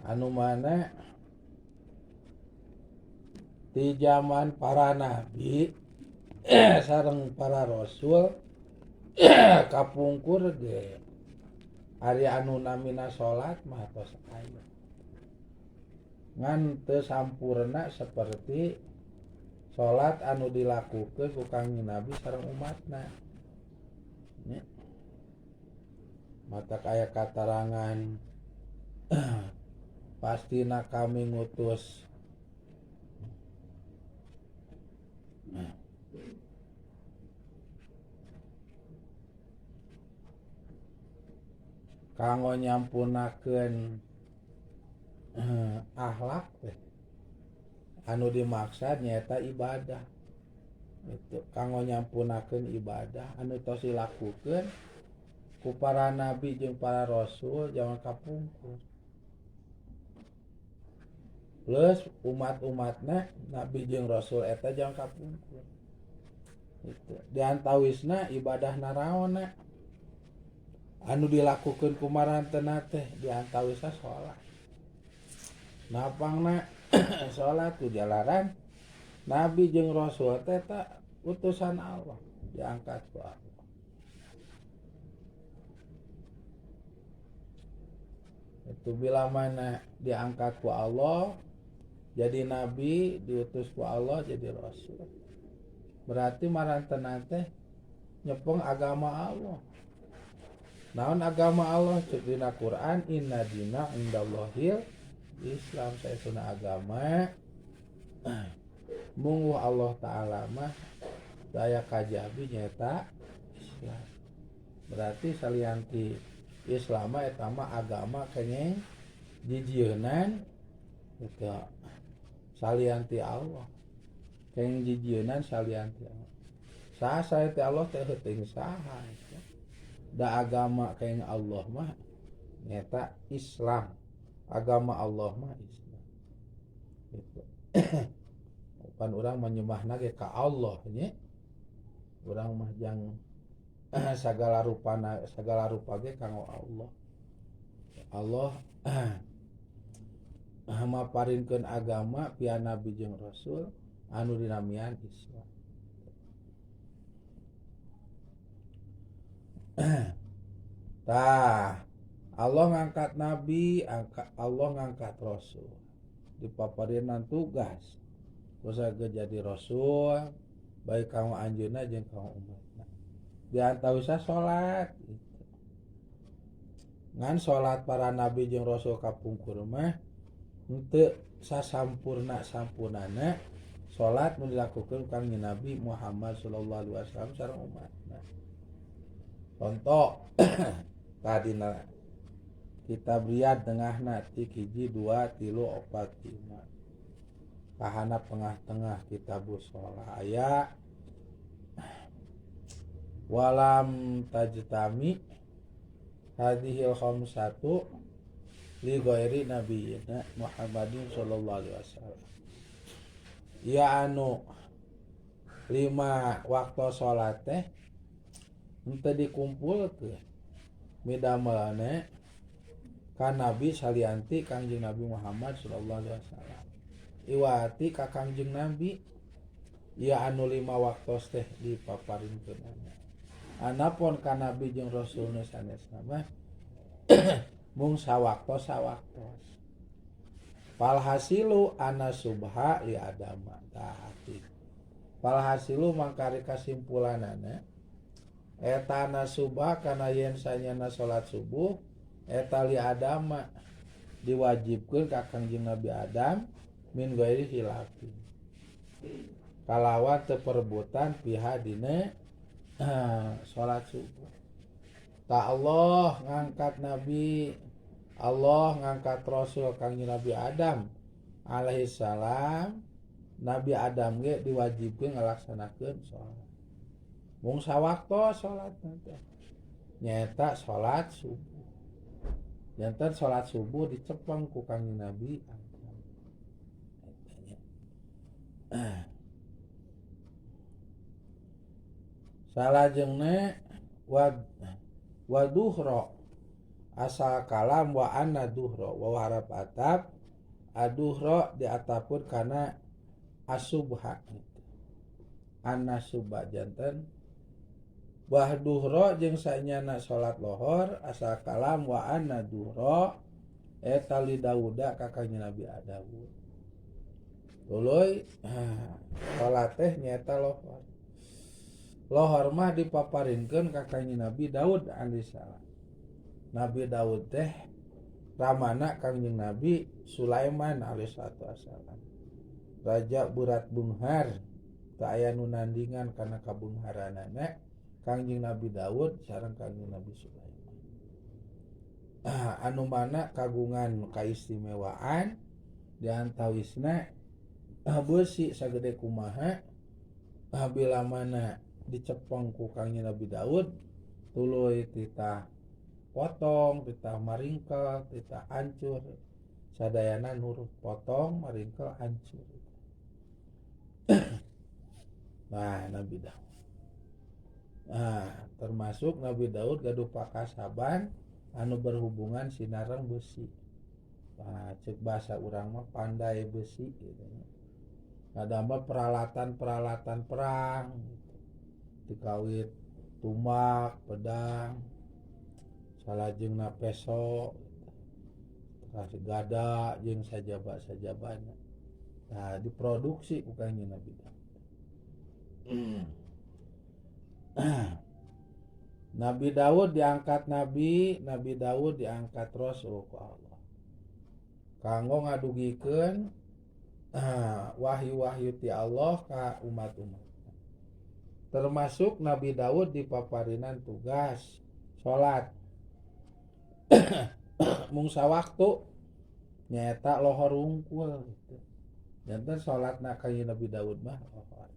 anu mana di zaman para nabi sareng para rasul kapungkur ge ari anu namina salat mah tos aya ngan teu sampurna seperti salat anu dilakukeun ku Kangjeng Nabi sareng umatna nya mata aya katarangan pastina kami ngutus kanggo nyampunakeun akhlak teh anu dimaksud nyaeta ibadah itu kanggo nyampunakeun ibadah anu tos dilakukeun ku para nabi jeung para rasul jangan kapungkur plus umat-umatna nabi jeung rasul eta jangan kapungkur itu diantawisna ibadah naraona anu dilakukeun ku marantena teh diantawisna salat napangna salat tu jalaran nabi jeung rasul teh ta utusan Allah diangkat ku Allah itu bila mana diangkat ku Allah jadi nabi diutus ku Allah jadi rasul berarti marantena teh nyepeng agama Allah. Naon agama Allah cek dina Quran inna dina indallahil Islam saestuna agama mungguh Allah taala mah daya kajabi nyaeta Islam. Berarti salianti Islam eta mah agama kenging jijieunnan itu salianti Allah. Kenging jijieunnan salianti Allah. Saha teh Allah teh teuing saha. Da agama kenging Allah mah nyaeta Islam. Agama Allah mah Islam. Gitu. Pan urang menyembahna ge ka Allah nya. Urang mah jang sagala rupa ge kanggo Allah. Allah maparinkeun agama pia nabi jeung rasul anu dinamian Islam. Tah Allah ngangkat nabi, Allah ngangkat rasul. Dipaparinnan tugas. Kusaha jadi rasul baik kanggo anjeunna jeung kanggo umatna. Diantawisa salat gitu. Ngan salat para nabi jeung rasul kapungkur mah henteu sasampurna-sampurnana salat nu dilakukeun Kangjeng Nabi Muhammad sallallahu alaihi wasallam sareng umatna. Contoh tadina kitab Riyad tengahna ti 1 2 3 4 5 kahana tengah-tengah kitabus shalah aya walam tajtami hadhil khamsatu li ghairi nabiyina Muhammadin sallallahu alaihi wasallam ya anu 5 waktu salat teh henteu dikumpulkeun midamelna ka nabi salianti Kangjeng Nabi Muhammad sallallahu alaihi wasallam iwati ka Kangjeng Nabi ya anu 5 waktu teh dipaparinkeun anapun ka nabi jeung rasul nu sanesna mah mung sawaktos palhasilu ana subha li adama tahati palhasilu mangkari kasimpulanana eta ana subha kana yen sanyana salat subuh eta li adama diwajibkeun ka Kangjeng Nabi Adam min ghairi hilafi kalawan teu perebutan piha dina salat subuh. Ta Allah ngangkat nabi, Allah ngangkat rasul Kangjeng Nabi Adam alaihi salam. Nabi Adam ge diwajibkeun ngalaksanakeun salat. Mung sawaktos salat teh nyaeta salat subuh. Janten salat subuh dicepeng ku Kangjeng Nabi Adam. Salajengna waduhra asal kalam wa anna duhro wa harap atap aduhro diatapun kana asubha anna subha janten wah duhro jeung saenyana salat lohor asal kalam wa anna duhro eta li Dauda kakangnya Nabi Adam tuluy salat teh nyaeta lohor mah dipaparinkeun kakangnya Nabi Daud alaihissalam. Nabi Daud teh ramana kangjeng Nabi Sulaiman alaihissalam. Raja berat bunghar teu aya nu nandingan kana kabungharanana kangjeng Nabi Daud sareng kangjeng Nabi Sulaiman. Anu mana kagungan kaistimewaan diantawisna beusi sagede kumaha bila mana dicepeng ku kangjeng Nabi Daud tuluy titah potong, titah maringkel, titah hancur sadayana nurut potong, maringkel, hancur. Nah, Nabi Daud. Nah, termasuk Nabi Daud gaduh pakasaban anu berhubungan sinareng besi. Nah, cek bahasa urang mah pandai besi gitu. Ngadamel peralatan-peralatan perang gitu. Dikawit tumak, pedang, salajengna peso, terus gada jeung sajaba-sajabana. Nah, diproduksi ku kangjeng Nabi Daud. Nabi Daud diangkat nabi, Nabi Daud diangkat rasul ku Allah. Kanggo ngadugikeun wahyu-wahyu ti Allah ka umat-umat. Termasuk Nabi Daud dipaparinan tugas salat mung sawaktu nyaeta lohor wungkul gitu. Janten salatna ka Nabi Daud mah lohor.